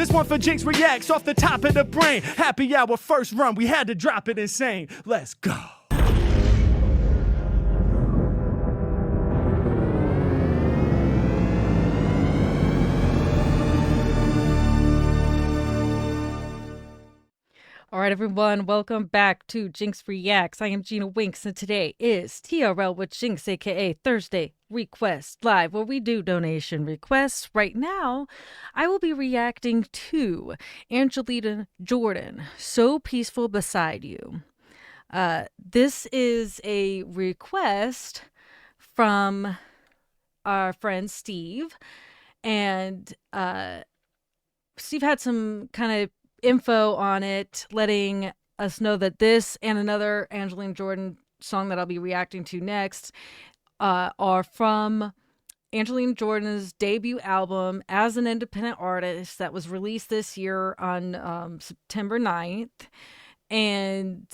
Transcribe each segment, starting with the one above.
This one for Jinx Reacts off the top of the brain. Happy hour first run, we had to drop it insane. Let's go. All right, everyone, welcome back to Jinx Reacts. I am Gina Winks, and today is TRL with Jinx, aka Thursday Request Live, where we do donation requests. Right now, I will be reacting to Angelina Jordan, So Peaceful Beside You. This is a request from our friend Steve, and Steve had some kind of info on it, letting us know that this and another Angelina Jordan song that I'll be reacting to next are from Angelina Jordan's debut album as an independent artist that was released this year on September 9th. And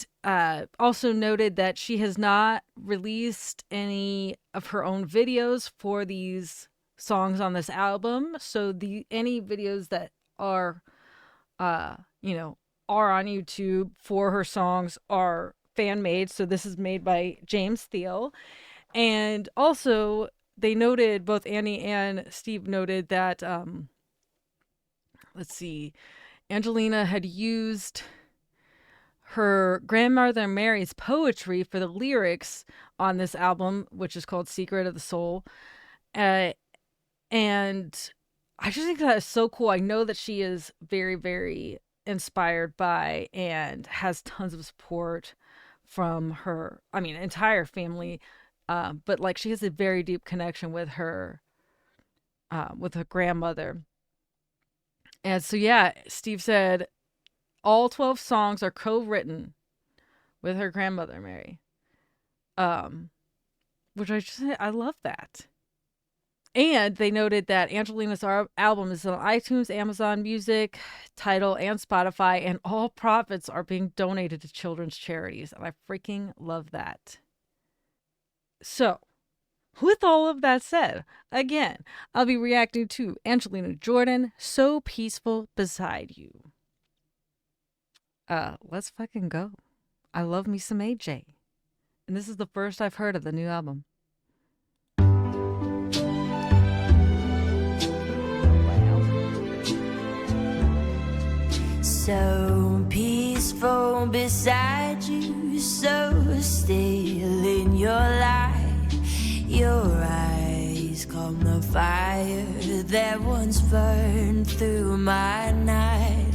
also noted that she has not released any of her own videos for these songs on this album. So any videos that are are on YouTube for her songs are fan made. So this is made by James Thiel. And also they noted, both Annie and Steve noted that, Angelina had used her grandmother Mary's poetry for the lyrics on this album, which is called Secret of the Soul. And I just think that is so cool. I know that she is very, very inspired by and has tons of support from her, entire family. But like, she has a very deep connection with her grandmother. And so, yeah, Steve said all 12 songs are co-written with her grandmother, Mary. Which I love that. And they noted that Angelina's album is on iTunes, Amazon Music, Tidal, and Spotify, and all profits are being donated to children's charities. And I freaking love that. So, with all of that said, again, I'll be reacting to Angelina Jordan, So Peaceful Beside You. Let's fucking go. I love me some AJ. And this is the first I've heard of the new album. So peaceful beside you, so still in your light. Your eyes calm the fire that once burned through my night.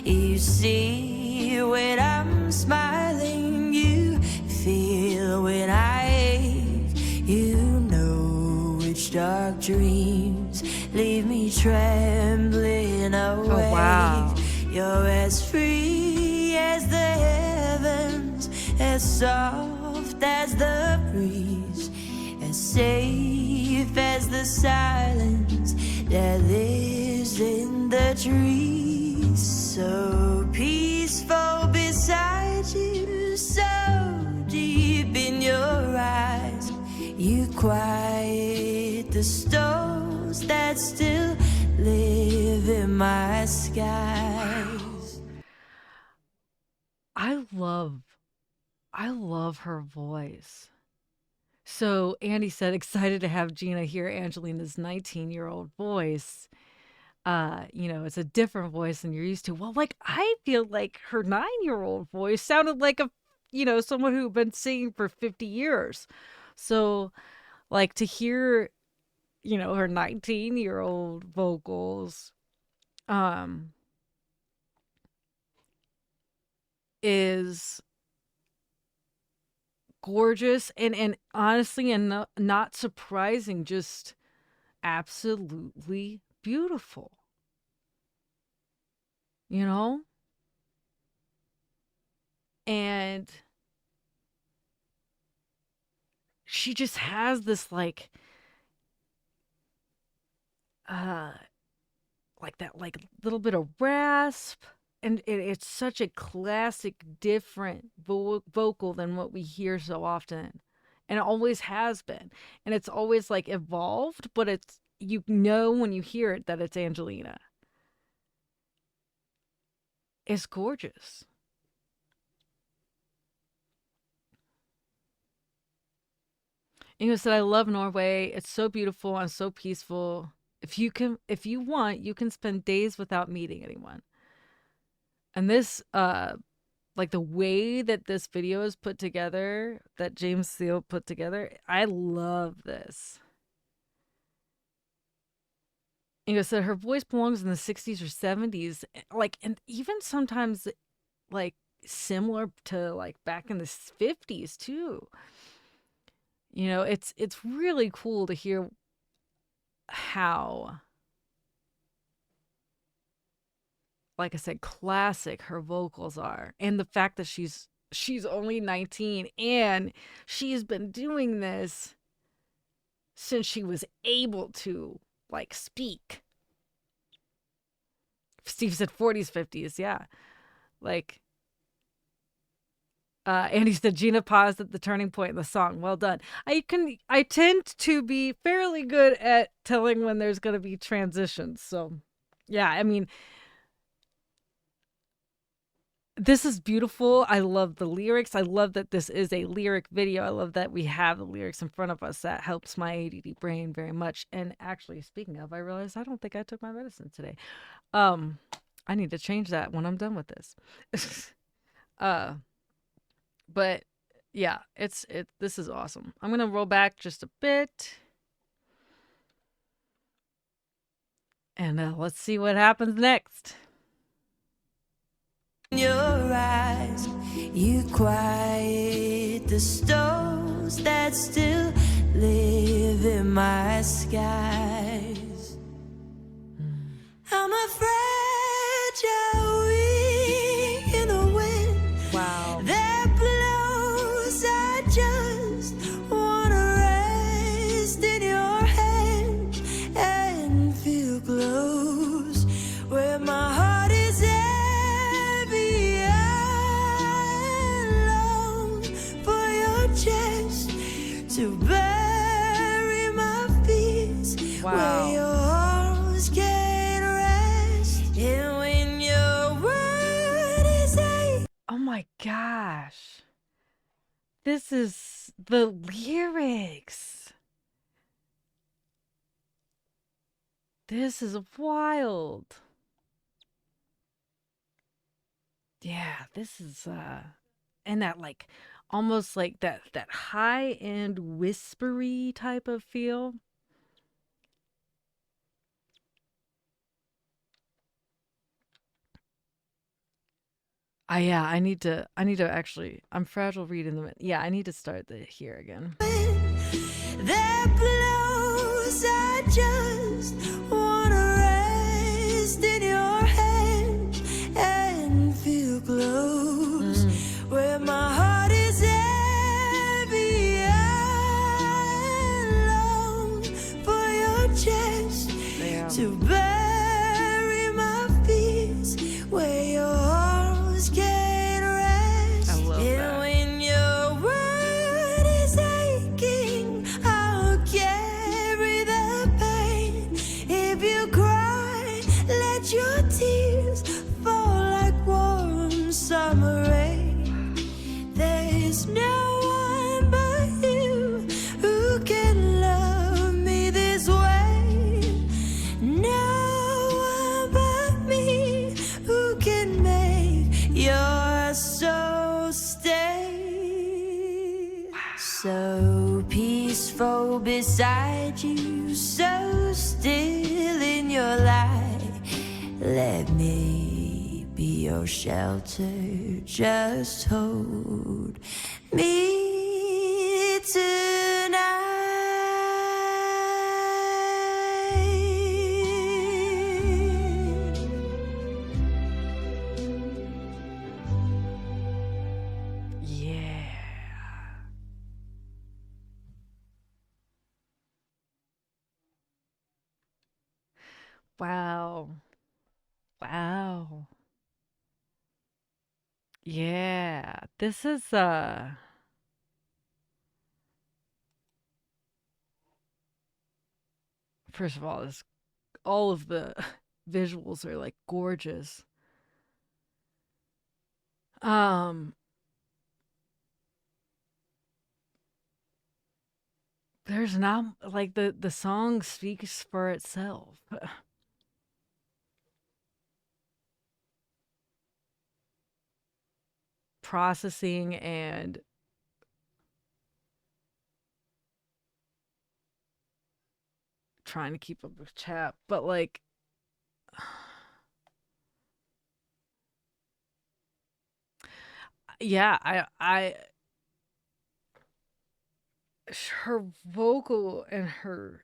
You see when I'm smiling, you feel when I ache. You know which dark dreams leave me trembling away. Oh, wow. You're as free as the heavens, as soft as the breeze, as safe as the silence that lives in the trees. So peaceful beside you, so deep in your eyes. You quiet the storms that still live in my skies. I love her voice. So Andy said, excited to have Gina hear Angelina's 19-year-old voice. It's a different voice than you're used to. Well, like, I feel like her 9-year-old voice sounded like someone who'd been singing for 50 years. So, like, to hear, her 19-year-old vocals, is gorgeous and honestly, and not surprising, just absolutely beautiful. And she just has this like that little bit of rasp, and it's such a classic, different vocal than what we hear so often, and it always has been, and it's always like evolved, but it's, when you hear it, that it's Angelina. is gorgeous. Ingrid said, I love Norway. It's so beautiful and so peaceful. If you want, you can spend days without meeting anyone. And this, like the way that this video is put together, that James Seal put together, I love this. Ingrid said her voice belongs in the 60s or 70s, like, and even sometimes, like, similar to like back in the 50s too. You know, it's really cool to hear how, like I said, classic her vocals are, and the fact that she's only 19 and she's been doing this since she was able to like speak. Steve said 40s, 50s, yeah. Like and he said Gina paused at the turning point in the song. Well done. I tend to be fairly good at telling when there's going to be transitions. So, yeah, I mean, this is beautiful. I love the lyrics. I love that this is a lyric video. I love that we have the lyrics in front of us. That helps my ADD brain very much. And actually, speaking of, I realized I don't think I took my medicine today. I need to change that when I'm done with this. But yeah, this is awesome. I'm gonna roll back just a bit, and let's see what happens next. In your eyes, you quiet the storms that still live in my skies. I'm a fragile wing in the wind. Wow. That blows. I just wanna rest in your hand and feel close where my heart is heavy. I long for your chest to bury my fears. Wow. Where your arms can rest. And when your word is Oh my gosh. This is the lyrics. This is wild. Yeah, this is and that like almost like that high end whispery type of feel. Yeah, I need to actually, I'm fragile read in the yeah, I need to start the here again. that blows. I just wanna rest in your hand and feel close where my heart is heavy. I long for your chest to bury my fears where your arms can rest. I love And that. when your word is aching, I'll carry the pain. If you cry, let your tears fall like warm summer rain. There's no one but you who can love me this way. No one but me who can make your soul stay. So peaceful beside you, so still in your light. Let me be your shelter, just hold me tonight. Yeah. Wow. Wow. Yeah. This is first of all, this all of the visuals are like gorgeous. Um, there's not like the song speaks for itself. Processing and trying to keep up with chat, but like yeah, I her vocal and her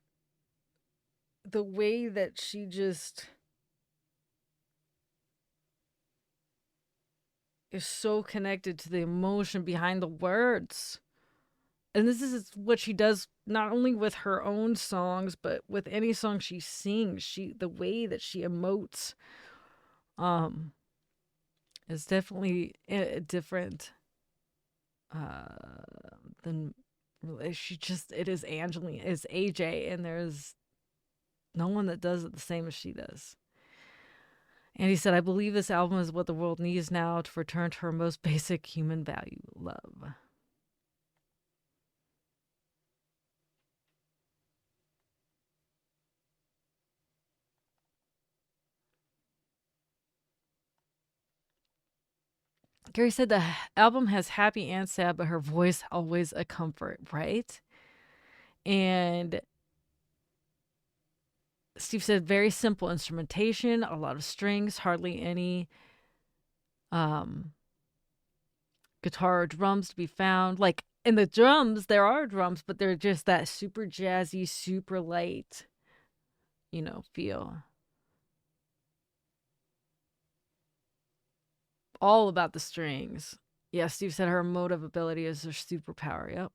the way that she just is so connected to the emotion behind the words. And this is what she does not only with her own songs, but with any song she sings. The way that she emotes um is definitely different than she just it is Angelina, it's AJ, and there's no one that does it the same as she does. And he said, I believe this album is what the world needs now to return to her most basic human value, love. Gary said the album has happy and sad, but her voice always a comfort, right? And Steve said very simple instrumentation, a lot of strings, hardly any guitar or drums to be found. Like in the drums, there are drums, but they're just that super jazzy, super light, feel. All about the strings. Yeah, Steve said her emotive ability is her superpower. Yep.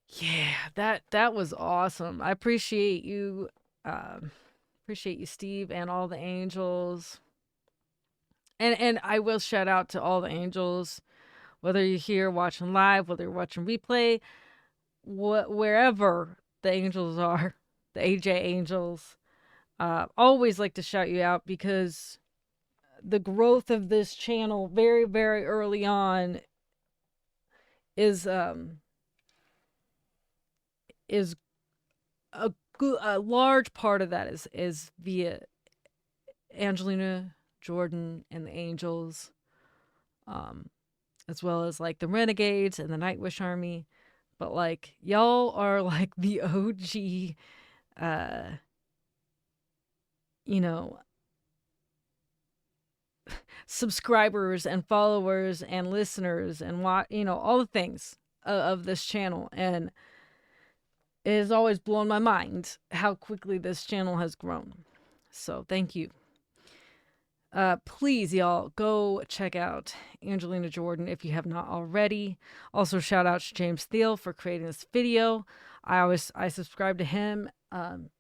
Yeah, that was awesome. I appreciate you, Steve, and all the angels. And I will shout out to all the angels, whether you're here watching live, whether you're watching replay, wherever the angels are, the AJ angels. Always like to shout you out because the growth of this channel very, very early on is a large part of that is via Angelina Jordan and the Angels, as well as like the Renegades and the Nightwish Army. But like y'all are like the OG, you know, subscribers and followers and listeners and all the things of this channel. And it has always blown my mind how quickly this channel has grown. So thank you. Please, y'all, go check out Angelina Jordan if you have not already. Also, shout out to James Thiel for creating this video. I subscribe to him.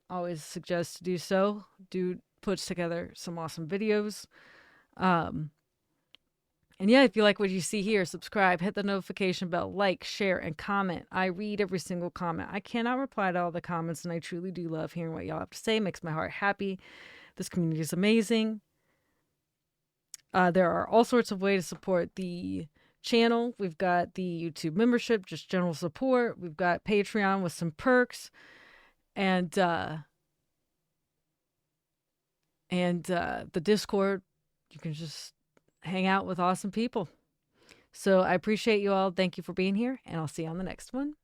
Always suggest to do so. Dude puts together some awesome videos. And yeah, if you like what you see here, subscribe, hit the notification bell, like, share, and comment. I read every single comment. I cannot reply to all the comments, and I truly do love hearing what y'all have to say. It makes my heart happy. This community is amazing. There are all sorts of ways to support the channel. We've got the YouTube membership, just general support. We've got Patreon with some perks, and the Discord. You can just hang out with awesome people. So I appreciate you all. Thank you for being here, and I'll see you on the next one.